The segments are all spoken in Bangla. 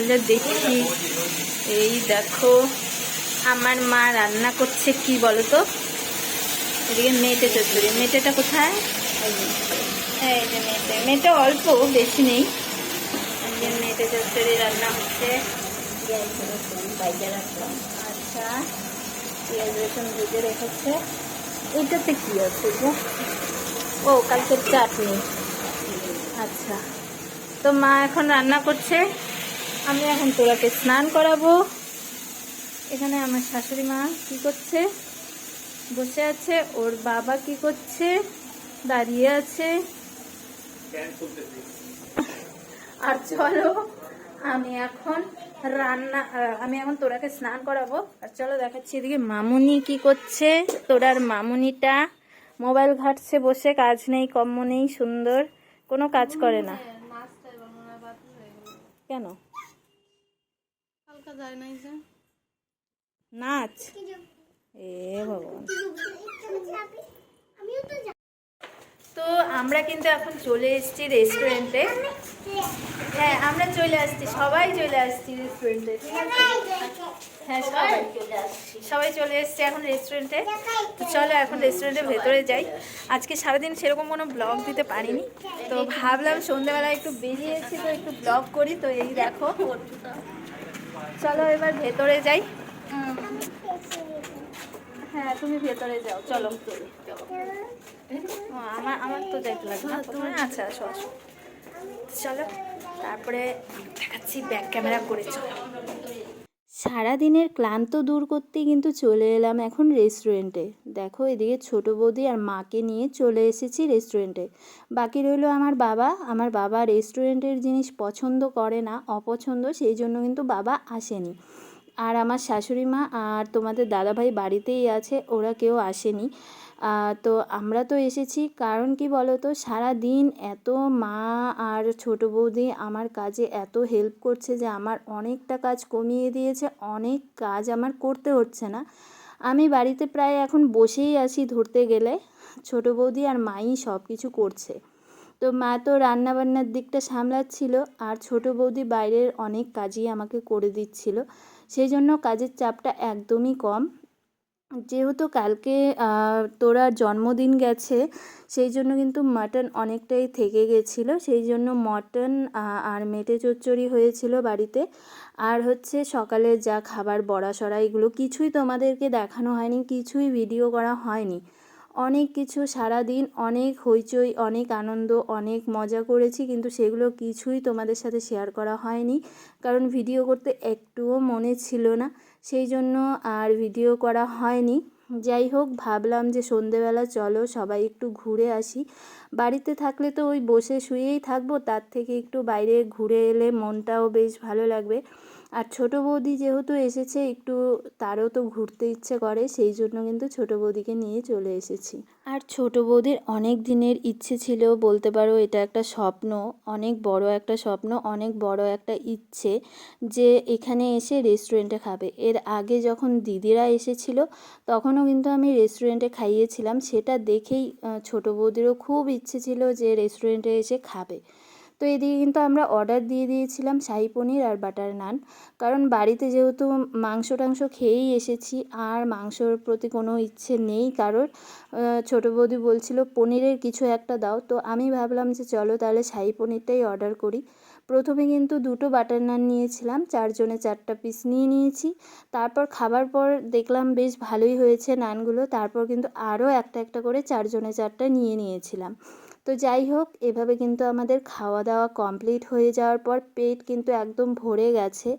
তাহলে দেখি। এই দেখো আমার মা রান্না করছে কি বলো তো। এদিকে মেটে চচ্চড়ি। মেটেটা কোথায়? এই যে মেটে। মেটে অল্প, বেশি নেই। মেটে চচ্চড়ি রান্না হচ্ছে। আচ্ছা, পেঁয়াজ রসুন ভেজে রেখেছে। এইটাতে কি আছে গো? ও, কালকের চাটনি। আচ্ছা, তো মা এখন রান্না করছে। আমি এখন তোরাকে স্নান করাবো। এখানে আমার শাশুড়ি মা কি করছে? বসে আছে। ওর বাবা কি করছে? দাঁড়িয়ে আছে। আর চলো আমি এখন তোরাকে স্নান করাবো। আর চলো দেখাচ্ছি এদিকে মামুনি কি করছে। তোরার মামুনিটা মোবাইল ঘাটছে বসে। কাজ নেই, কম্ম নেই, সুন্দর কোনো কাজ করে না। কেন নাচ? এ ভগবান। তো আমরা কিন্তু এখন চলে এসেছি রেস্টুরেন্টে। হ্যাঁ, আমরা চলে আসছি, সবাই চলে আসছি রেস্টুরেন্টে। ঠিক আছে? হ্যাঁ, সবাই চলে এসছে এখন রেস্টুরেন্টে। তো চলো এখন রেস্টুরেন্টের ভেতরে যাই। আজকে সারাদিন সেরকম কোনো ব্লগ দিতে পারিনি, তো ভাবলাম সন্ধ্যেবেলা একটু বেরিয়েছি তো একটু ব্লগ করি। তো এই দেখো, চলো এবার ভেতরে যাই। হ্যাঁ, তুমি ভেতরে যাও, চলো। আমার তো যাইতে লাগবে না প্রথমে। আচ্ছা, আসো আসো, চলো। তারপরে দেখাচ্ছি ব্যাক ক্যামেরা করে। চলো। সারাদিনের ক্লান্ত দূর করতেই কিন্তু চলে এলাম এখন রেস্টুরেন্টে। দেখো এদিকে ছোটো বৌদি আর মাকে নিয়ে চলে এসেছি রেস্টুরেন্টে। বাকি রইলো আমার বাবা। আমার বাবা রেস্টুরেন্টের জিনিস পছন্দ করে না, অপছন্দ, সেই জন্য কিন্তু বাবা আসেনি। আর আমার শাশুড়ি মা আর তোমাদের দাদাভাই বাড়িতেই আছে, ওরা কেউ আসেনি। তো আমরা তো এসেছি কারণ কি বলো তো, সারা দিন এত মা আর ছোটো বৌদি আমার কাজে এত হেল্প করছে যে আমার অনেকটা কাজ কমিয়ে দিয়েছে। অনেক কাজ আমার করতে হচ্ছে না। আমি বাড়িতে প্রায় এখন বসেই আছি ধরতে গেলে। ছোটো বৌদি আর মাই সব কিছু করছে। তো মা তো রান্নাবান্নার দিকটা সামলাচ্ছিল আর ছোটো বৌদি বাইরের অনেক কাজই আমাকে করে দিচ্ছিল। সেই জন্য কাজের চাপটা একদমই কম। যেহেতু কালকে তোরা জন্মদিন গেছে, সেই জন্য কিন্তু মাটন অনেকটাই থেকে গেছিলো। সেই জন্য মটন আর মেটে চচ্চড়ি হয়েছিল বাড়িতে। আর হচ্ছে সকালে যা খাবার বড়া সড়া, এগুলো কিছুই তোমাদেরকে দেখানো হয়নি, কিছুই ভিডিও করা হয়নি। অনেক কিছু সারাদিন অনেক হইচই, অনেক আনন্দ, অনেক মজা করেছি, কিন্তু সেগুলো কিছুই তোমাদের সাথে শেয়ার করা হয়নি, কারণ ভিডিও করতে একটুও মনে ছিল না। সেই জন্য আর ভিডিও করা হয়নি। যাই হোক, ভাবলাম যে সন্ধেবেলা চলো সবাই একটু ঘুরে আসি। বাড়িতে থাকলে তো ওই বসে শুয়েই থাকবো, তার থেকে একটু বাইরে ঘুরে এলে মনটাও বেশ ভালো লাগবে। আর ছোটো বৌদি যেহেতু এসেছে, একটু তারও তো ঘুরতে ইচ্ছে করে, সেই জন্য কিন্তু ছোটো বৌদিকে নিয়ে চলে এসেছি। আর ছোটো বৌদির অনেক দিনের ইচ্ছে ছিল, বলতে পারো এটা একটা স্বপ্ন, অনেক বড় একটা স্বপ্ন, অনেক বড় একটা ইচ্ছে, যে এখানে এসে রেস্টুরেন্টে খাবে। এর আগে যখন দিদিরা এসেছিল তখনও কিন্তু আমি রেস্টুরেন্টে খাইয়েছিলাম, সেটা দেখেই ছোটো বৌদিরও খুব ইচ্ছে ছিল যে রেস্টুরেন্টে এসে খাবে। তো এদিকে কিন্তু আমরা অর্ডার দিয়ে দিয়েছিলাম শাহী পনির আর বাটার নান, কারণ বাড়িতে যেহেতু মাংস টাংস খেয়েই এসেছি আর মাংসর প্রতি কোনো ইচ্ছে নেই কারোর। ছোটো বৌদি বলছিল পনিরের কিছু একটা দাও, তো আমি ভাবলাম যে চলো তাহলে শাহী পনিরটাই অর্ডার করি। প্রথমে কিন্তু 2টো বাটার নান নিয়েছিলাম, 4 জনে 4টা পিস নিয়ে নিয়েছি। তারপর খাবার পর দেখলাম বেশ ভালোই হয়েছে নানগুলো, তারপর কিন্তু আরও একটা একটা করে 4 জনে 4টা নিয়ে নিয়েছিলাম। তো যাই হোক, এভাবে কিন্তু আমাদের খাওয়া দাওয়া কমপ্লিট হয়ে যাওয়ার পর পেট কিন্তু একদম ভরে গেছে।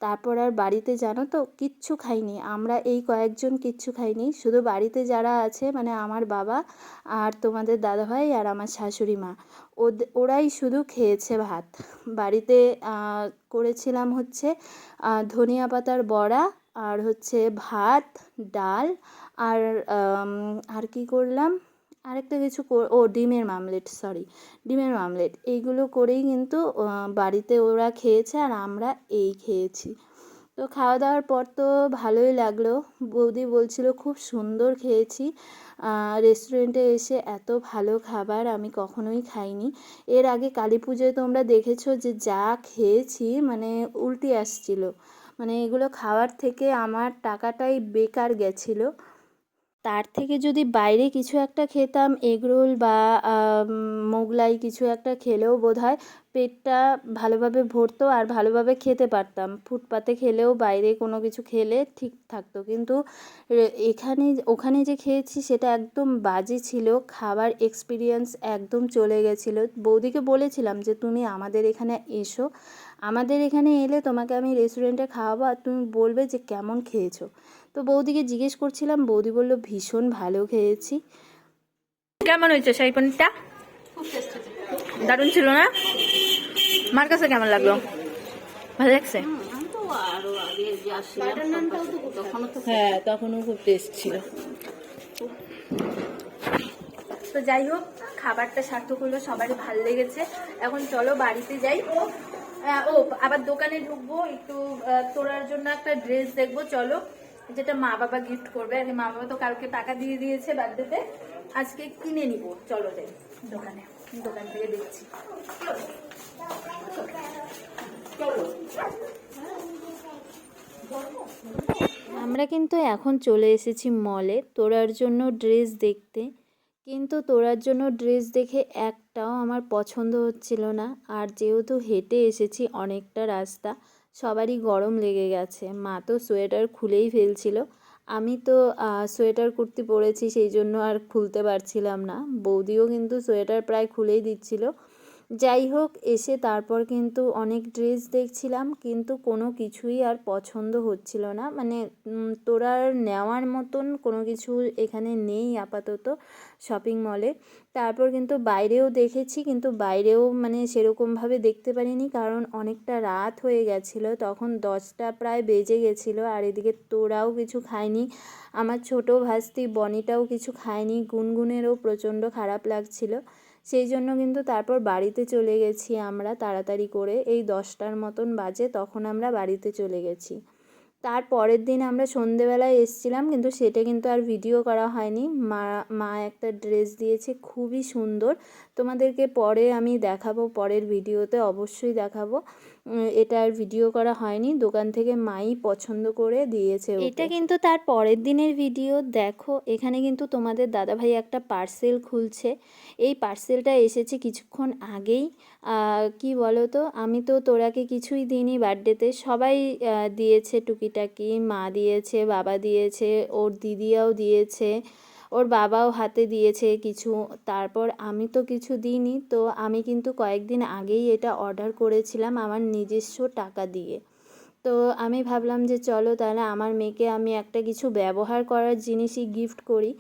তারপর আর বাড়িতে জানো তো কিচ্ছু খাইনি আমরা, এই কয়েকজন কিচ্ছু খাইনি, শুধু বাড়িতে যারা আছে মানে আমার বাবা আর তোমাদের দাদাভাই আর আমার শাশুড়ি মা, ওরাই শুধু খেয়েছে ভাত। বাড়িতে করেছিলাম হচ্ছে ধনিয়া পাতার বড়া, আর হচ্ছে ভাত, ডাল, আর আর কি করলাম, আরেকটা কিছু ডিমের মামলেট, ডিমের মামলেট, এইগুলো করেই কিন্তু বাড়িতে ওরা খেয়েছে আর আমরা এই খেয়েছি। তো খাওয়া দাওয়ার পর তো ভালোই লাগলো। বৌদি বলছিল খুব সুন্দর খেয়েছি, রেস্টুরেন্টে এসে এত ভালো খাবার আমি কখনোই খাইনি। এর আগে কালী পুজোয় তোমরা দেখেছো যে যা খেয়েছি মানে উল্টি আসছিল, মানে এগুলো খাওয়ার থেকে আমার টাকাটাই বেকার গেছিলো। তার থেকে যদি বাইরে কিছু একটা খেতাম, এগরোল বা মোগলাই কিছু একটা খেলেও বোধহয় পেটটা ভালোভাবে ভরতো আর ভালোভাবে খেতে পারতাম। ফুটপাতে খেলেও বাইরে কোনো কিছু খেলে ঠিক থাকতো, কিন্তু এখানে ওখানে যে খেয়েছি সেটা একদম বাজে ছিল। খাবার এক্সপিরিয়েন্স একদম চলে গেছিলো। বৌদিকে বলেছিলাম যে তুমি আমাদের এখানে এসো, আমাদের এখানে এলে তোমাকে আমি রেস্টুরেন্টে খাওয়াবো আর তুমি বলবে যে কেমন খেয়েছো। তো বৌদিকে জিজ্ঞেস করছিলাম, বৌদি বলল ভীষণ ভালো খেয়েছি। কেমন হয়েছে শাহী পনিরটা? দারুণ ছিল না? মার কাছে কেমন লাগলো? ভালো লাগছে? হ্যাঁ, তখনও খুব টেস্ট ছিল। তো যাই হোক, খাবারটা সার্থক হলো, সবারই ভালো লেগেছে। এখন চলো বাড়িতে যাই। আবার দোকানে ঢুকবো, একটু তোরার জন্য একটা ড্রেস দেখবো, চলো, যেটা মা বাবা গিফট করবে। আর মা বাবা তো কালকে টাকা দিয়ে দিয়েছে বার্থডেতে, আজকে কিনে নিব। চলো যাই দোকানে, দোকান থেকে দেখছি। আমরা কিন্তু এখন চলে এসেছি মলে তোরার জন্য ড্রেস দেখতে, কিন্তু তোরার জন্য ড্রেস দেখে একটাও আমার পছন্দ হচ্ছিল না। আর যেহেতু হেঁটে এসেছি অনেকটা রাস্তা, সবারই গরম লেগে গেছে। মা তো সোয়েটার খুলেই ফেলছিল, আমি তো সোয়েটার কুর্তি পরেছি সেই জন্য আর খুলতে পারছিলাম না। বৌদিও কিন্তু সোয়েটার প্রায় খুলেই দিচ্ছিল। যাই হোক, এসে তারপর কিন্তু অনেক ড্রেস দেখছিলাম, কিন্তু কোনো কিছুই আর পছন্দ হচ্ছিল না। মানে তোরা নেওয়ার মতন কোনো কিছু এখানে নেই আপাতত শপিং মলে। তারপর কিন্তু বাইরেও দেখেছি, কিন্তু বাইরেও মানে সেরকমভাবে দেখতে পারিনি, কারণ অনেকটা রাত হয়ে গেছিলো, তখন 10টা প্রায় বেজে গেছিলো। আর এদিকে তোরাও কিছু খায়নি, আমার ছোটো ভাস্তি বনিটাও কিছু খায়নি, গুনগুনেরও প্রচণ্ড খারাপ লাগছিলো। সেই জন্য কিন্তু তারপর বাড়িতে চলে গেছি আমরা তাড়াতাড়ি করে, এই 10টার মতন বাজে, তখন আমরা বাড়িতে চলে গেছি। তার পরের দিন আমরা সন্ধেবেলায় এসেছিলাম, কিন্তু সেটা কিন্তু আর ভিডিও করা হয়নি। মা একটা ড্রেস দিয়েছে খুবই সুন্দর, তোমাদেরকে পরে আমি দেখাবো, পরের ভিডিওতে অবশ্যই দেখাবো। এটা আর ভিডিও করা হয়নি, দোকান থেকে মাই পছন্দ করে দিয়েছে। এটা কিন্তু তার পরের দিনের ভিডিও। দেখো এখানে কিন্তু তোমাদের দাদাভাই একটা পার্সেল খুলছে। এই পার্সেলটা এসেছে কিছুক্ষণ আগেই। কি বলো তো, আমি তো তোরাকে কিছুই দিইনি বার্থডেতে, সবাই দিয়েছে টুকিটাকি, মা দিয়েছে, বাবা দিয়েছে, ওর দিদিয়াও দিয়েছে, ওর বাবাও হাতে দিয়েছে কিছু। তারপর আমি তো কিছু দিইনি, তো আমি কিন্তু কয়েকদিন আগেই এটা অর্ডার করেছিলাম আমার নিজস্ব টাকা দিয়ে। তো আমি ভাবলাম যে চলো তাহলে আমার মেয়েকে আমি একটা কিছু ব্যবহার করার জিনিসই গিফট করি।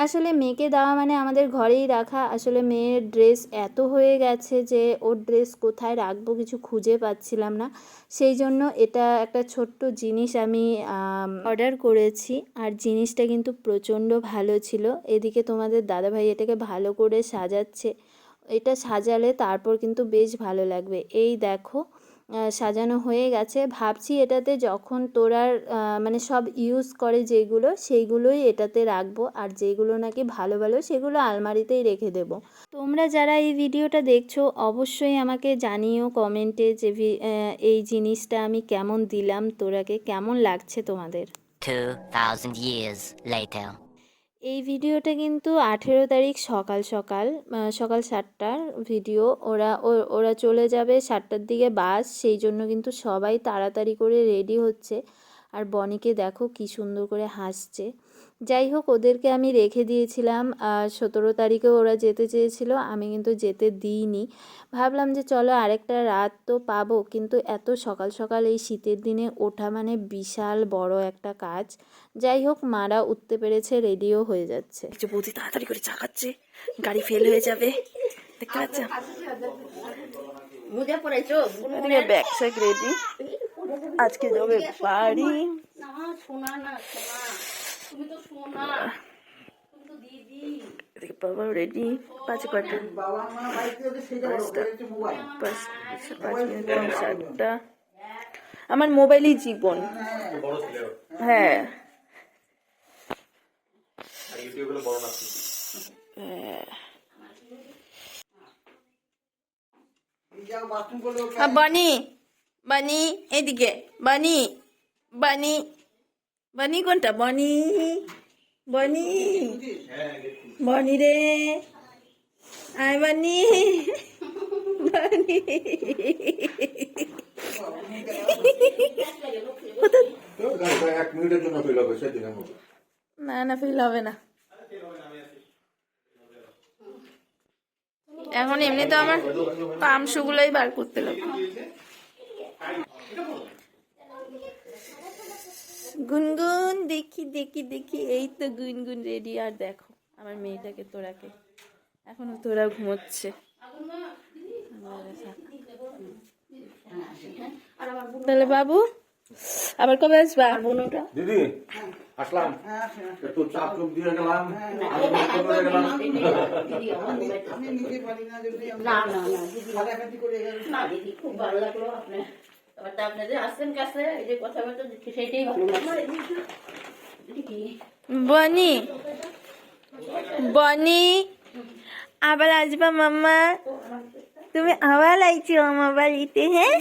আসলে মেয়েকে দেওয়া মানে আমাদের ঘরেই রাখা। আসলে মেয়ের ড্রেস এত হয়ে গেছে যে ওর ড্রেস কোথায় রাখবো কিছু খুঁজে পাচ্ছিলাম না, সেই জন্য এটা একটা ছোট্ট জিনিস আমি অর্ডার করেছি। আর জিনিসটা কিন্তু প্রচণ্ড ভালো ছিল। এদিকে তোমাদের দাদাভাই এটাকে ভালো করে সাজাচ্ছে, এটা সাজালে তারপর কিন্তু বেশ ভালো লাগবে। এই দেখো সাজানো হয়ে গেছে। ভাবছি এটাতে যখন তোরার মানে সব ইউজ করে যেগুলো, সেইগুলোই এটাতে রাখবো, আর যেগুলো নাকি ভালো ভালো সেগুলো আলমারিতেই রেখে দেবো। তোমরা যারা এই ভিডিওটা দেখছো অবশ্যই আমাকে জানিও কমেন্টে যে এই জিনিসটা আমি কেমন দিলাম, তোরাকে কেমন লাগছে তোমাদের। 2000 years later. এই ভিডিওটা কিন্তু 18 তারিখ সকাল সকাল সকাল 7টার ভিডিও। ওরা চলে যাবে 7টার দিকে বাস, সেই জন্য কিন্তু সবাই তাড়াতাড়ি করে রেডি হচ্ছে। আর বনিকে দেখো কি সুন্দর করে হাসছে। যাই হোক, ওদেরকে আমি রেখে দিয়েছিলাম, 17 তারিখে ওরা যেতে চেয়েছিল, আমি কিন্তু যেতে দিইনি। ভাবলাম যে চলো আরেকটা রাত তো পাবো, কিন্তু এত সকাল সকাল এই শীতের দিনে ওঠা মানে বিশাল বড় একটা কাজ। যাই হোক, মারা উঠতে পেরেছে, রেডিও হয়ে যাচ্ছে। যে বৌদি তাড়াতাড়ি করে চাকাচ্ছে, গাড়ি ফেল হয়ে যাবে, দেখতে পাচ্ছ? এদিকে ব্যাগ স্যাগ রেডি, আজকে যাবে বাড়ি। এদিকে বাবা রেডি, 5 কটা, 5 মিনিট 7টা। আমার মোবাইলই জীবন। হ্যাঁ হ্যাঁ বানি বানি এদিকে বানি বানি বানি কোনটা বানি বানি বানি রে আয় বানি বানি এক মিনিটের জন্য ফেল হবে সেদিনের মতো। না না ফিল হবে না এখন এমনি তো আমার পামসুগুলোই বার করতে লাগবে। গুনগুন দেখি দেখি দেখি এই তো গুনগুন রেডি। আর দেখো আমার মেয়েটাকে তোরাকে এখনো তোরা ঘুমোচ্ছে। তাহলে বাবু আবার কবে আসবা? দিদি আসলাম, একটু চাপ চুপ দিয়ে গেলাম, আমি ব্যস্ত করে গেলাম। না দিদি খুব ভালো লাগলো আপনার ব্যাপারটা, আপনি যে আসছেন কাছে এই যে কথাবার্তা দিচ্ছি সেটাই ভালো লাগছে। বনি বনি আবার আসবা মাম্মা? তুমি আবার আইছো আমার বাড়িতে? হ্যাঁ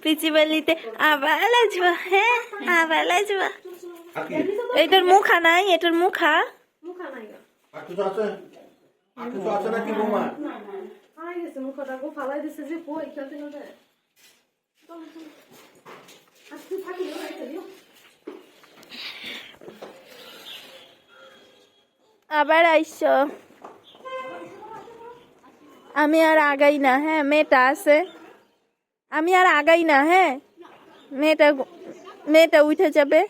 পিচি বাড়িতে আবার আসবা? হ্যাঁ আবার আসবা? আর কি? এটার মুখা নাই, এটার মুখা আর কিছু আছে? আর কিছু আছে নাকি বৌমা? আবার আইসো? আমি আর আগাই না, হ্যাঁ মেয়েটা আছে, আমি আর আগাই না। হ্যাঁ মেয়েটা উঠে যাবে।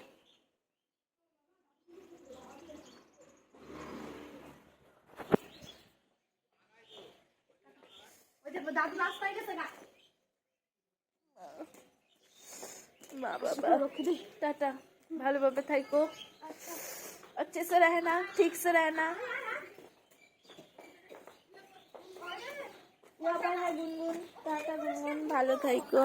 टाटा ভালোভাবে থাকো, अच्छे से रहना, ठीक से रहना। গুনগুন টাটা গুনগুন, ভালো থাকো।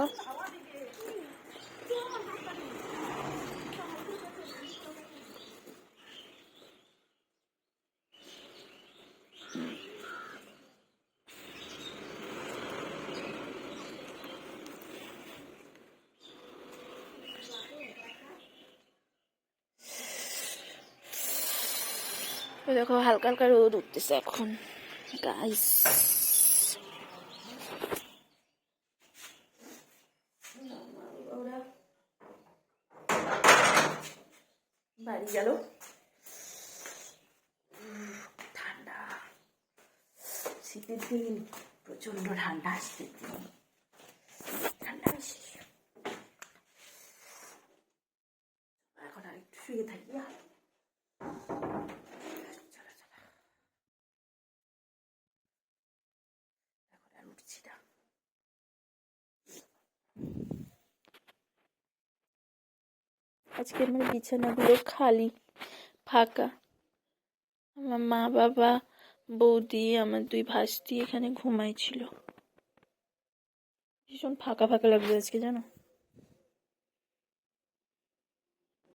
দেখো হালকা হালকা রোদ উঠতেছে এখন গাইস। বাড়ি গেল, ঠান্ডা, শীতের দিন প্রচন্ড ঠান্ডা, শীতের দিন ঠান্ডা বেশি। এখন আর একটু শুয়ে থাকি। আজকে আমার বিছানাগুলো খালি, ফাঁকা। আমার মা বাবা বৌদি আমার দুই ভাস্তি এখানে ঘুমাইছিল। ভীষণ ফাঁকা ফাঁকা লাগবে আজকে, জানো।